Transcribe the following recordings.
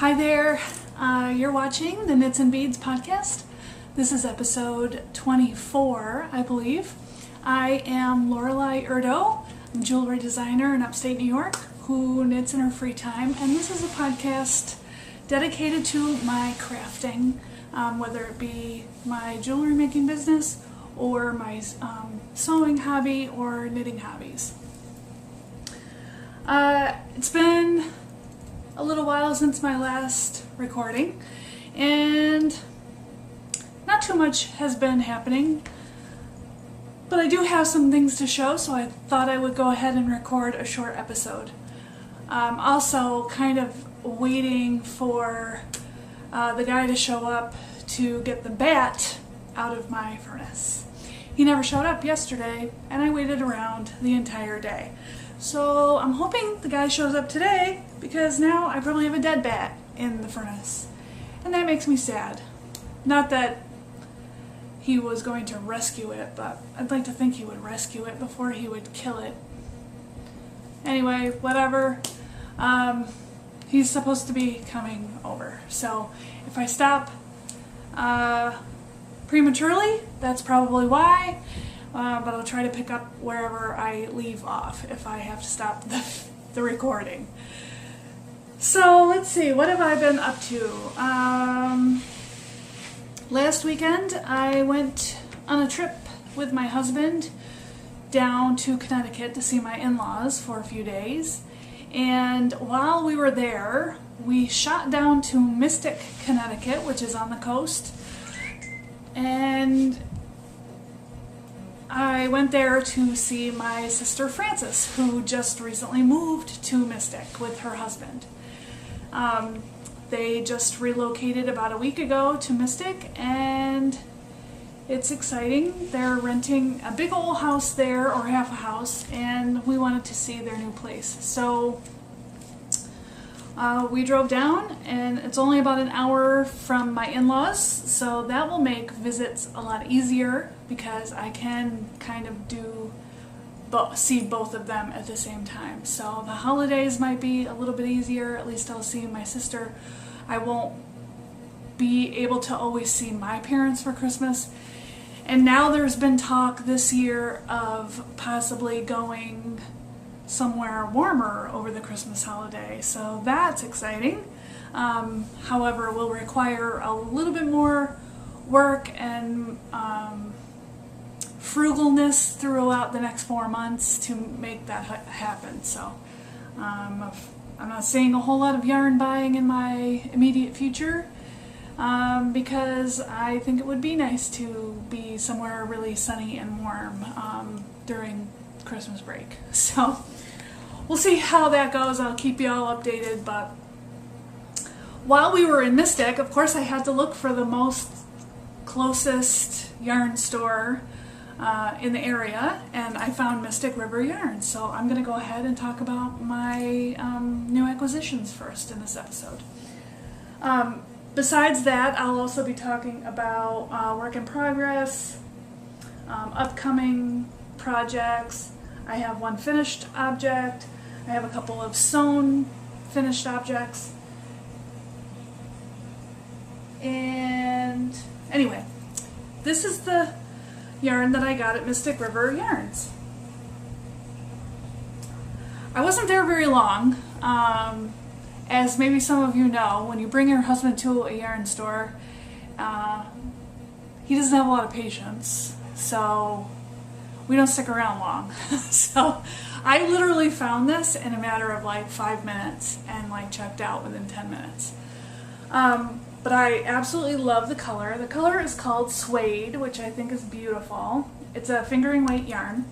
Hi there, you're watching the Knits and Beads podcast. This is episode 24, I believe. I am Lorelei Erdo, I'm a jewelry designer in upstate New York who knits in her free time, and this is a podcast dedicated to my crafting, whether it be my jewelry making business or my sewing hobby or knitting hobbies. It's been a little while since my last recording, and not too much has been happening, but I do have some things to show, so I thought I would go ahead and record a short episode. Also kind of waiting for the guy to show up to get the bat out of my furnace. He never showed up yesterday, and I waited around the entire day. So I'm hoping the guy shows up today, because now I probably have a dead bat in the furnace. And that makes me sad. Not that he was going to rescue it, but I'd like to think he would rescue it before he would kill it. Anyway, whatever. He's supposed to be coming over. So if I stop prematurely, that's probably why. But I'll try to pick up wherever I leave off if I have to stop the recording. So let's see, what have I been up to? Last weekend I went on a trip with my husband down to Connecticut to see my in-laws for a few days. And while we were there, we shot down to Mystic, Connecticut, which is on the coast. And I went there to see my sister Frances, who just recently moved to Mystic with her husband. They just relocated about a week ago to Mystic, and it's exciting. They're renting a big old house there, or half a house, and we wanted to see their new place. So we drove down, and it's only about an hour from my in-laws, so that will make visits a lot easier because I can kind of see both of them at the same time. So the holidays might be a little bit easier. At least I'll see my sister. I won't be able to always see my parents for Christmas. And now there's been talk this year of possibly going somewhere warmer over the Christmas holiday, so that's exciting. However, will require a little bit more work and frugalness throughout the next 4 months to make that happen. So I'm not seeing a whole lot of yarn buying in my immediate future, because I think it would be nice to be somewhere really sunny and warm during Christmas break. So we'll see how that goes. I'll keep you all updated. But while we were in Mystic, of course, I had to look for the closest yarn store in the area, and I found Mystic River Yarn. So I'm going to go ahead and talk about my new acquisitions first in this episode. Besides that, I'll also be talking about work in progress, upcoming projects. I have one finished object. I have a couple of sewn finished objects. And anyway, this is the yarn that I got at Mystic River Yarns. I wasn't there very long. As maybe some of you know, when you bring your husband to a yarn store, he doesn't have a lot of patience, so we don't stick around long. So I literally found this in a matter of like 5 minutes and like checked out within 10 minutes. But I absolutely love the color. The color is called Suede, which I think is beautiful. It's a fingering weight yarn,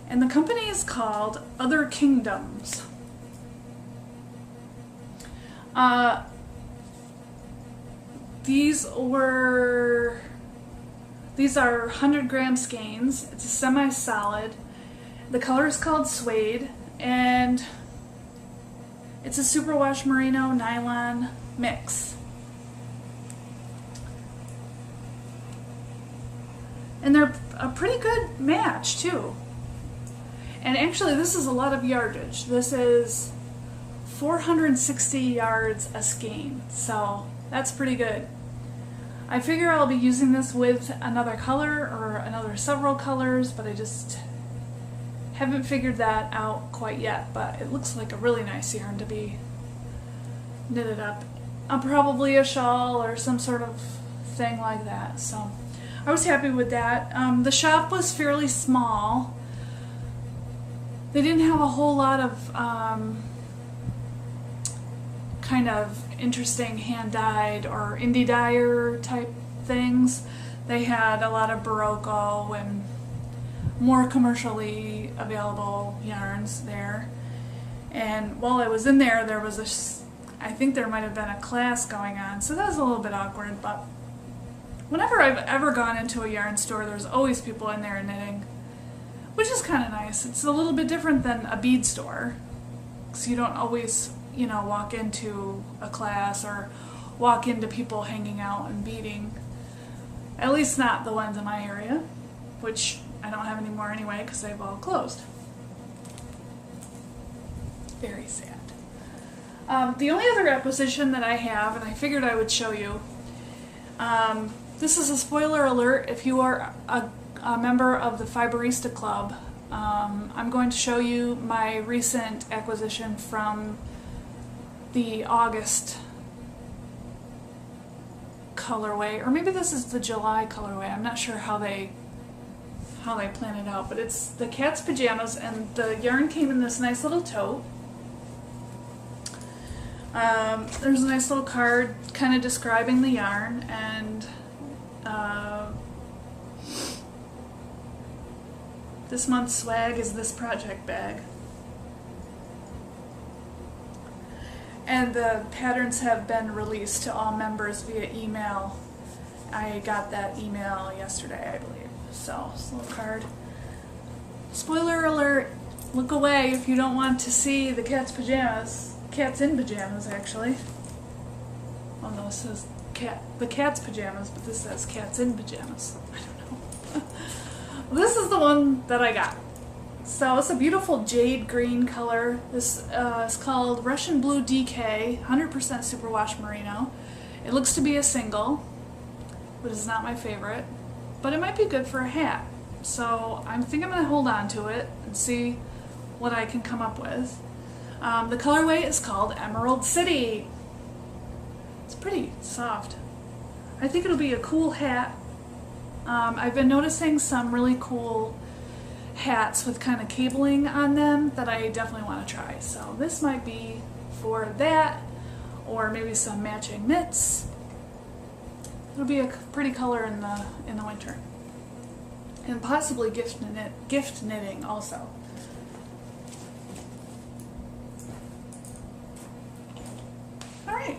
and the company is called Other Kingdoms. These are 100-gram skeins. It's a semi-solid. The color is called Suede, and it's a superwash merino nylon mix. And they're a pretty good match too. And actually, this is a lot of yardage. This is 460 yards a skein, so that's pretty good. I figure I'll be using this with another color or another several colors, but I just haven't figured that out quite yet, but it looks like a really nice yarn to be knitted up. Probably a shawl or some sort of thing like that, so I was happy with that. The shop was fairly small. They didn't have a whole lot of kind of interesting hand-dyed or indie dyer type things. They had a lot of Barocco and more commercially available yarns there. And while I was in there, there was I think there might have been a class going on, so that was a little bit awkward, but whenever I've ever gone into a yarn store, there's always people in there knitting, which is kind of nice. It's a little bit different than a bead store, because you don't always, you know, walk into a class or walk into people hanging out and beading. At least not the ones in my area, which I don't have any more anyway because they've all closed. Very sad. The only other acquisition that I have, and I figured I would show you, this is a spoiler alert if you are a member of the Fiberista Club. I'm going to show you my recent acquisition from the August colorway, or maybe this is the July colorway. I'm not sure how they plan it out, but it's the cat's pajamas, and the yarn came in this nice little tote. There's a nice little card kind of describing the yarn, and this month's swag is this project bag. And the patterns have been released to all members via email. I got that email yesterday, I believe. So, this little card. Spoiler alert, look away if you don't want to see the cat's pajamas. Cat's in pajamas, actually. Oh no, it says the cat's pajamas, but this says cat's in pajamas. I don't know. This is the one that I got. So it's a beautiful jade green color. This is called Russian Blue DK, 100% superwash merino. It looks to be a single, but it's not my favorite. But it might be good for a hat. So I think I'm going to hold on to it and see what I can come up with. The colorway is called Emerald City. It's pretty soft. I think it'll be a cool hat. I've been noticing some really cool hats with kind of cabling on them that I definitely want to try. So this might be for that, or maybe some matching mitts. It'll be a pretty color in the winter, and possibly gift knitting also. All right.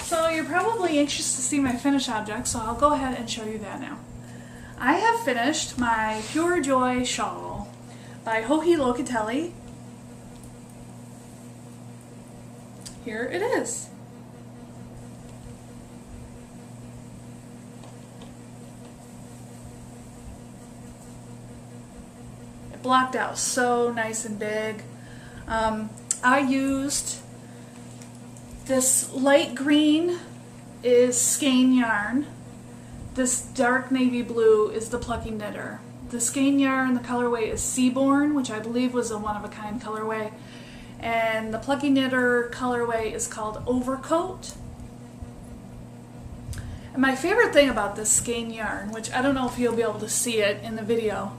So you're probably anxious to see my finished object, so I'll go ahead and show you that now. I have finished my Pure Joy shawl by Joji Locatelli. Here it is. It blocked out so nice and big. I used this light green is Skein yarn. This dark navy blue is the Plucky knitter. The Skein yarn, the colorway is Seaborne, which I believe was a one-of-a-kind colorway. And the Plucky knitter colorway is called Overcoat. And my favorite thing about this Skein yarn, which I don't know if you'll be able to see it in the video,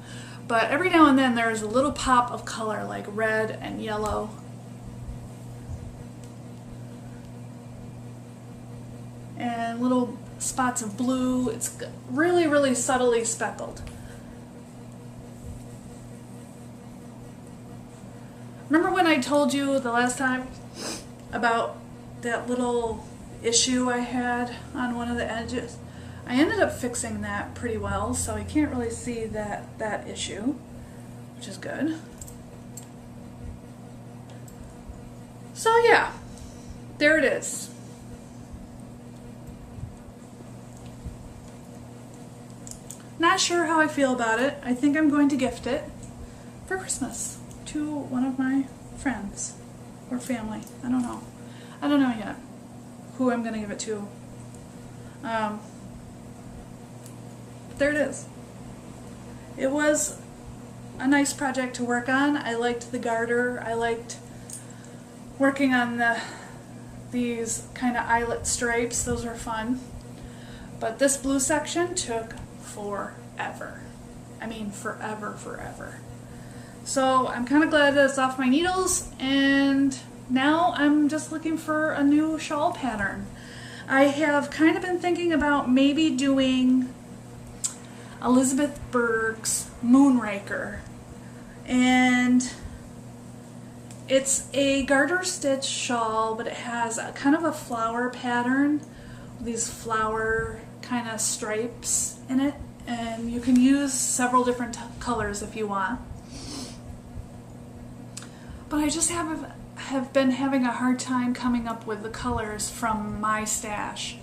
but every now and then there's a little pop of color, like red and yellow. And little spots of blue. It's really, really subtly speckled. Remember when I told you the last time about that little issue I had on one of the edges? I ended up fixing that pretty well, so you can't really see that issue, which is good. So yeah, there it is. Not sure how I feel about it. I think I'm going to gift it for Christmas to one of my friends. or family. I don't know. I don't know yet who I'm going to give it to. But there it is. It was a nice project to work on. I liked the garter. I liked working on these kind of eyelet stripes. Those were fun. But this blue section took forever. I mean forever. So I'm kind of glad that it's off my needles, and now I'm just looking for a new shawl pattern. I have kind of been thinking about maybe doing Elizabeth Berg's MoonRaker, and it's a garter stitch shawl, but it has a kind of a flower pattern, these flower kind of stripes in it, and you can use several different colors if you want. But I just have been having a hard time coming up with the colors from my stash.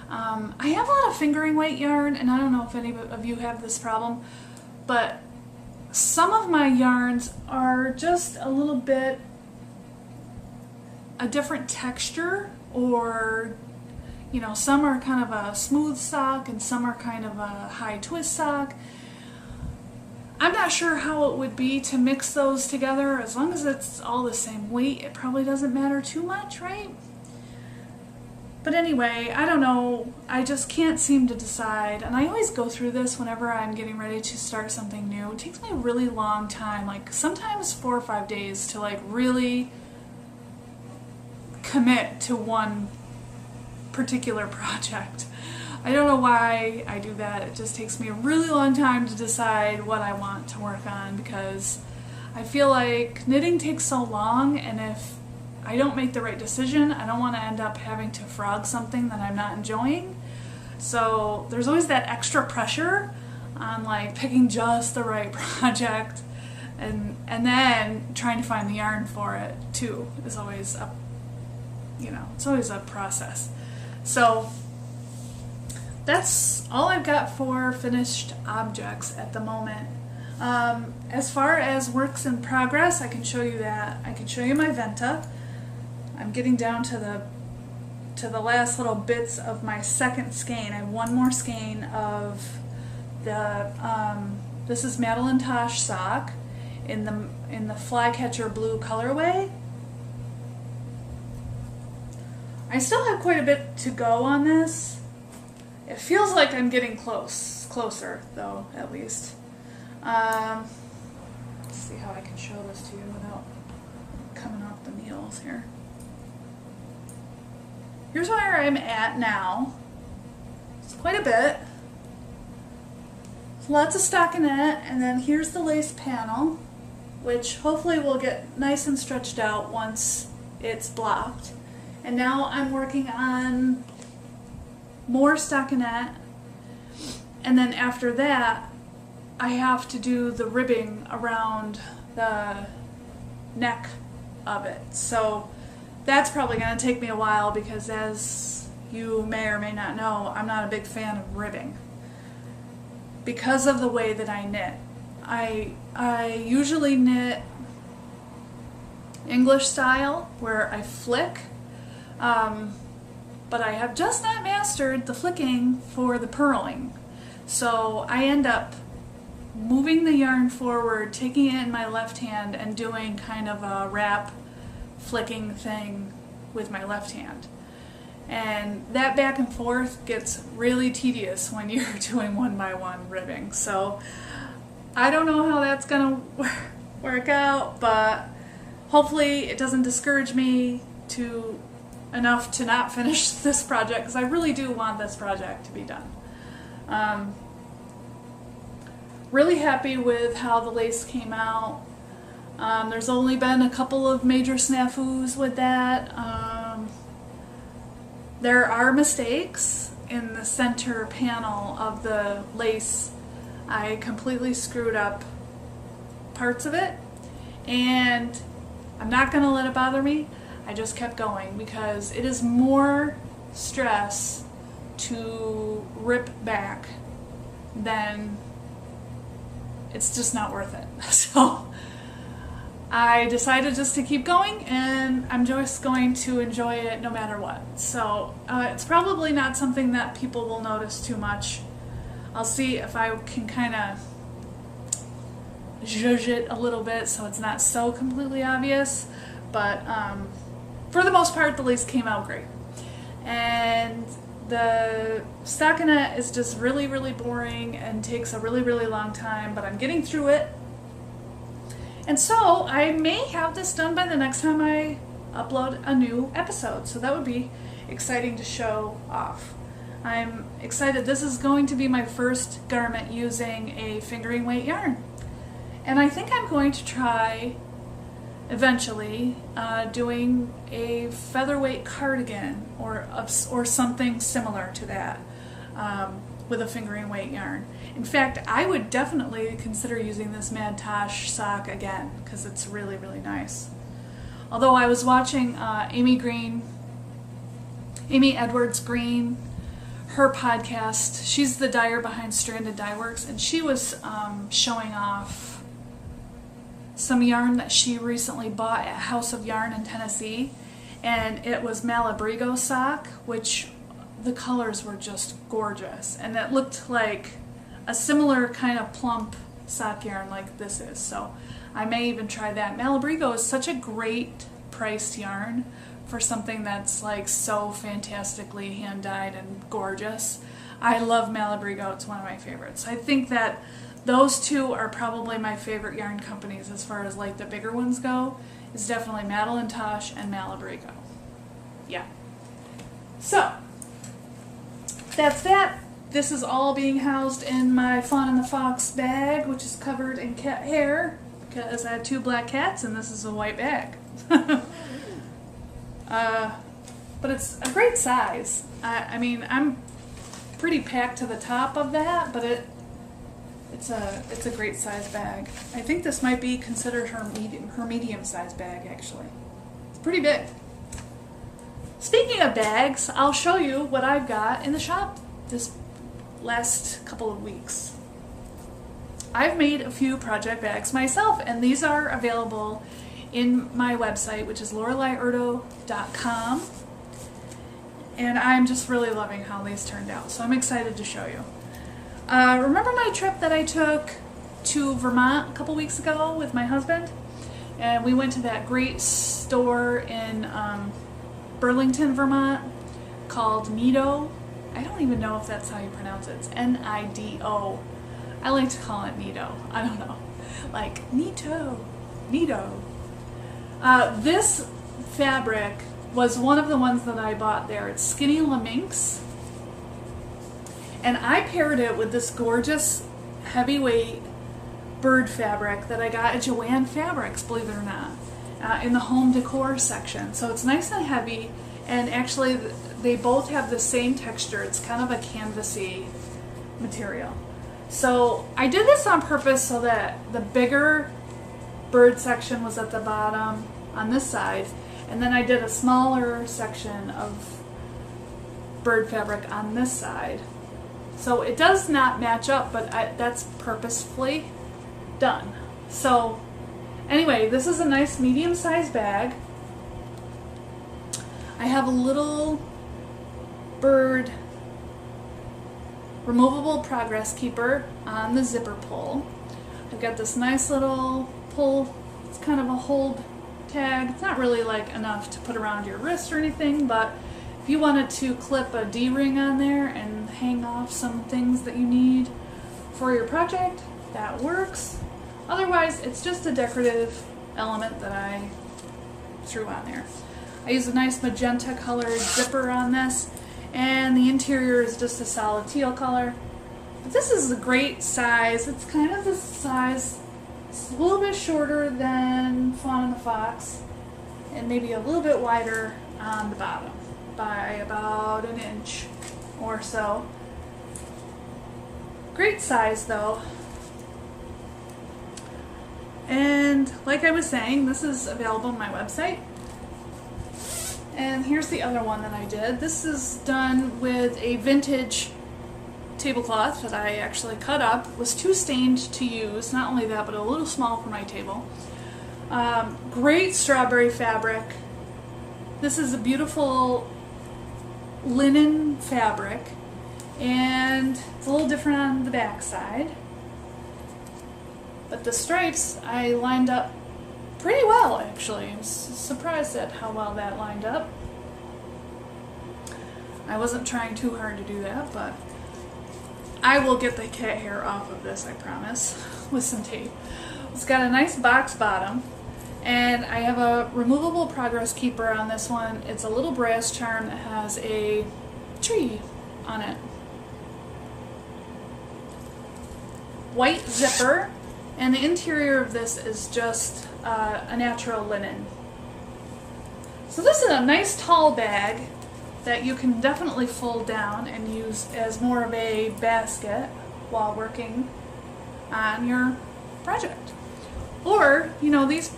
I have a lot of fingering weight yarn, and I don't know if any of you have this problem, but some of my yarns are just a little bit a different texture, or you know, some are kind of a smooth sock and some are kind of a high twist sock. I'm not sure how it would be to mix those together. As long as it's all the same weight, it probably doesn't matter too much, right? But anyway, I don't know. I just can't seem to decide. And I always go through this whenever I'm getting ready to start something new. It takes me a really long time, like sometimes 4 or 5 days, to like really commit to one particular project. I don't know why I do that. It just takes me a really long time to decide what I want to work on, because I feel like knitting takes so long, and if I don't make the right decision, I don't want to end up having to frog something that I'm not enjoying. So there's always that extra pressure on like picking just the right project, and then trying to find the yarn for it too is always a, you know, it's always a process. So that's all I've got for finished objects at the moment. As far as works in progress, I can show you that. I can show you my Venta. I'm getting down to the last little bits of my second skein. I have one more skein of the this is Madeline Tosh sock in the Flycatcher blue colorway. I still have quite a bit to go on this. It feels like I'm getting closer though, at least. Let's see how I can show this to you without coming off the needles here. Here's where I'm at now. It's quite a bit. Lots of stockinette, and then here's the lace panel, which hopefully will get nice and stretched out once it's blocked. And now I'm working on more stockinette, and then after that I have to do the ribbing around the neck of it. So that's probably going to take me a while, because as you may or may not know, I'm not a big fan of ribbing because of the way that I knit. I usually knit English style, where I flick, but I have just not mastered the flicking for the purling. So I end up moving the yarn forward, taking it in my left hand, and doing kind of a wrap flicking thing with my left hand. And that back and forth gets really tedious when you're doing one by one ribbing. So I don't know how that's gonna work out, but hopefully it doesn't discourage me enough to not finish this project, because I really do want this project to be done. Really happy with how the lace came out. There's only been a couple of major snafus with that. There are mistakes in the center panel of the lace. I completely screwed up parts of it, and I'm not going to let it bother me. I just kept going, because it is more stress to rip back than it's just not worth it. So I decided just to keep going, and I'm just going to enjoy it no matter what. So it's probably not something that people will notice too much. I'll see if I can kind of zhuzh it a little bit so it's not so completely obvious, but for the most part the lace came out great. And the stockinette is just really boring and takes a really long time, but I'm getting through it. And so I may have this done by the next time I upload a new episode, so that would be exciting to show off. I'm excited. This is going to be my first garment using a fingering weight yarn. And I think I'm going to try eventually doing a featherweight cardigan or something similar to that with a fingering weight yarn. In fact, I would definitely consider using this Tosh sock again because it's really nice. Although I was watching Amy Edwards Green, her podcast. She's the dyer behind Stranded Dye Works, and she was showing off some yarn that she recently bought at House of Yarn in Tennessee, and it was Malabrigo sock, which the colors were just gorgeous, and it looked like a similar kind of plump sock yarn like this is, so I may even try that. Malabrigo is such a great priced yarn for something that's like so fantastically hand dyed and gorgeous. I love Malabrigo, it's one of my favorites. I think that those two are probably my favorite yarn companies as far as like the bigger ones go. It's definitely Madeline, Tosh, and Malabrigo. Yeah. So, that's that. This is all being housed in my Fawn and the Fox bag, which is covered in cat hair, because I had 2 black cats and this is a white bag. But it's a great size. I mean, I'm pretty packed to the top of that, but it's a great size bag. I think this might be considered her medium size bag, actually. It's pretty big. Speaking of bags, I'll show you what I've got in the shop this last couple of weeks. I've made a few project bags myself, and these are available in my website, which is lorelaiurdo.com, and I'm just really loving how these turned out, so I'm excited to show you. Remember my trip that I took to Vermont a couple weeks ago with my husband? And we went to that great store in Burlington, Vermont called Nido. I don't even know if that's how you pronounce it. It's Nido. I like to call it Nido. I don't know. Like, Nido. This fabric was one of the ones that I bought there. It's Skinny Laminx. And I paired it with this gorgeous heavyweight bird fabric that I got at Joann Fabrics, believe it or not, in the home decor section. So it's nice and heavy, and actually they both have the same texture. It's kind of a canvasy material. So I did this on purpose so that the bigger bird section was at the bottom on this side, and then I did a smaller section of bird fabric on this side. So it does not match up, but that's purposefully done. So anyway, this is a nice medium-sized bag. I have a little bird removable progress keeper on the zipper pull. I've got this nice little pull. It's kind of a hold tag. It's not really like enough to put around your wrist or anything, but if you wanted to clip a D-ring on there and hang off some things that you need for your project, that works. Otherwise, it's just a decorative element that I threw on there. I use a nice magenta colored zipper on this, and the interior is just a solid teal color. But this is a great size. It's kind of the size, it's a little bit shorter than Fawn and the Fox, and maybe a little bit wider on the bottom by about an inch or so. Great size though. And like I was saying, this is available on my website. And here's the other one that I did. This is done with a vintage tablecloth that I actually cut up. It was too stained to use. Not only that, but a little small for my table. Great strawberry fabric. This is a beautiful linen fabric, and it's a little different on the back side. But the stripes I lined up pretty well, actually. I was surprised at how well that lined up. I wasn't trying too hard to do that, but I will get the cat hair off of this, I promise, with some tape. It's got a nice box bottom, and I have a removable progress keeper on this one. It's a little brass charm that has a tree on it. White zipper, and the interior of this is just a natural linen. So this is a nice tall bag that you can definitely fold down and use as more of a basket while working on your project. Or, you know, these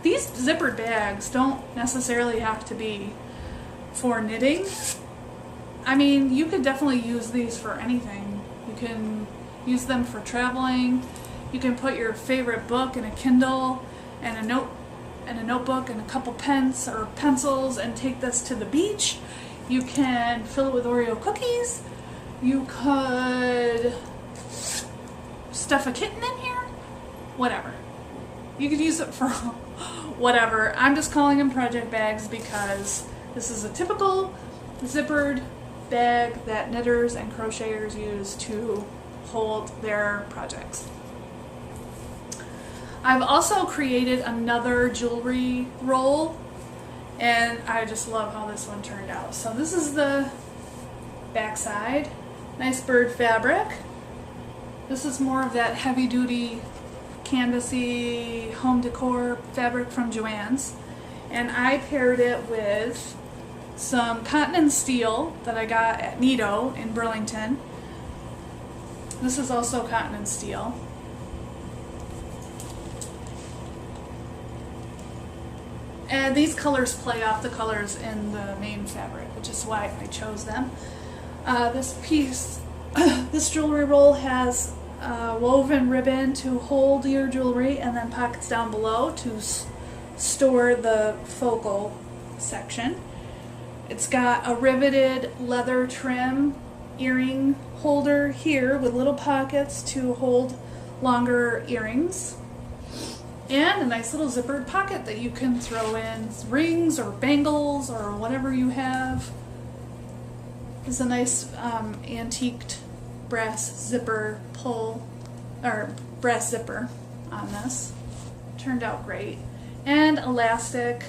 zippered bags don't necessarily have to be for knitting. I mean, you could definitely use these for anything. You can use them for traveling. You can put your favorite book in a Kindle and a notebook and a couple pens or pencils and take this to the beach. You can fill it with Oreo cookies. You could stuff a kitten in here. Whatever. You could use it for whatever. I'm just calling them project bags because this is a typical zippered bag that knitters and crocheters use to hold their projects. I've also created another jewelry roll, and I just love how this one turned out. So this is the back side. Nice bird fabric. This is more of that heavy duty canvasy home decor fabric from Joann's, and I paired it with some cotton and steel that I got at Nido in Burlington. This is also cotton and steel. And these colors play off the colors in the main fabric, which is why I chose them. This jewelry roll has woven ribbon to hold your jewelry, and then pockets down below to store the focal section. It's got a riveted leather trim earring holder here with little pockets to hold longer earrings, and a nice little zippered pocket that you can throw in rings or bangles or whatever you have. There's a nice antiqued brass zipper pull, or brass zipper on this. Turned out great. And elastic.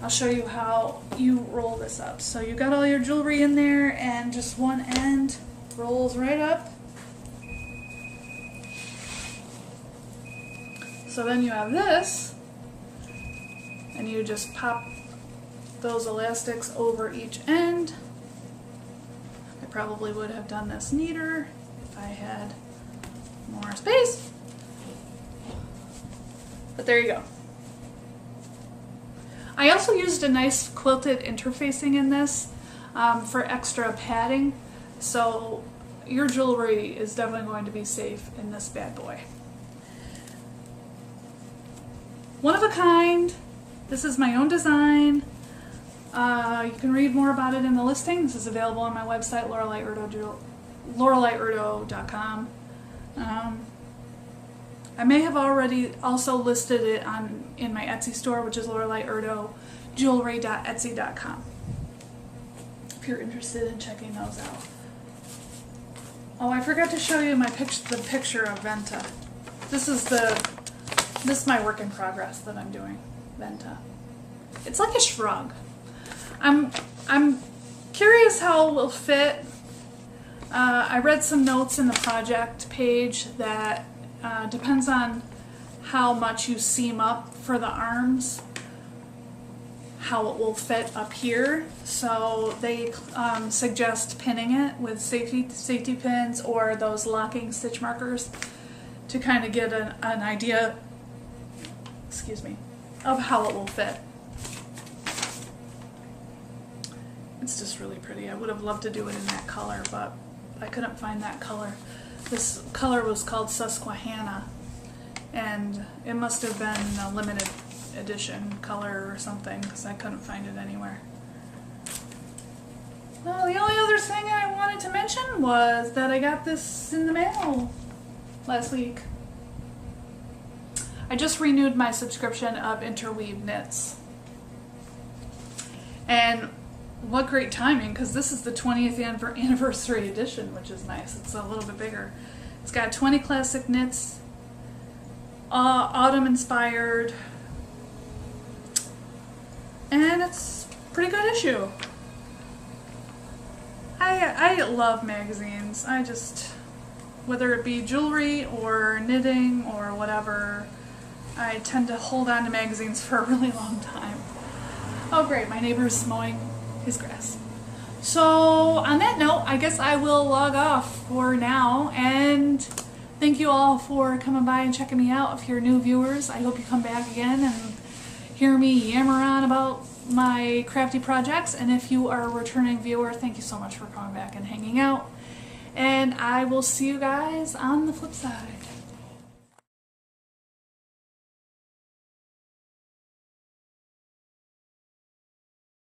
I'll show you how you roll this up. So you got all your jewelry in there, and just one end rolls right up. So then you have this, and you just pop those elastics over each end. I probably would have done this neater if I had more space, but there you go. I also used a nice quilted interfacing in this for extra padding, so your jewelry is definitely going to be safe in this bad boy. One of a kind. This is my own design. You can read more about it in the listing. This is available on my website, lorelaiurdo.com. I may have already also listed it in my Etsy store, which is lorelaiurdojewelry.etsy.com, if you're interested in checking those out. Oh, I forgot to show you the picture of Venta. This is my work in progress that I'm doing, Venta. It's like a shrug. I'm curious how it will fit. I read some notes in the project page that depends on how much you seam up for the arms, how it will fit up here. So they suggest pinning it with safety pins or those locking stitch markers to kind of get an idea, of how it will fit. It's just really pretty. I would have loved to do it in that color, but I couldn't find that color. This color was called Susquehanna, and it must have been a limited edition color or something because I couldn't find it anywhere. Well, the only other thing I wanted to mention was that I got this in the mail last week. I just renewed my subscription of Interweave knits. And what great timing, because this is the 20th anniversary edition, which is nice. It's a little bit bigger. It's got 20 classic knits, autumn inspired, and it's a pretty good issue. I love magazines. I just, whether it be jewelry or knitting or whatever, I tend to hold on to magazines for a really long time. Oh great, my neighbor's mowing his grass. So on that note, I guess I will log off for now, and thank you all for coming by and checking me out. If you're new viewers, I hope you come back again and hear me yammer on about my crafty projects, and if you are a returning viewer, thank you so much for coming back and hanging out, and I will see you guys on the flip side.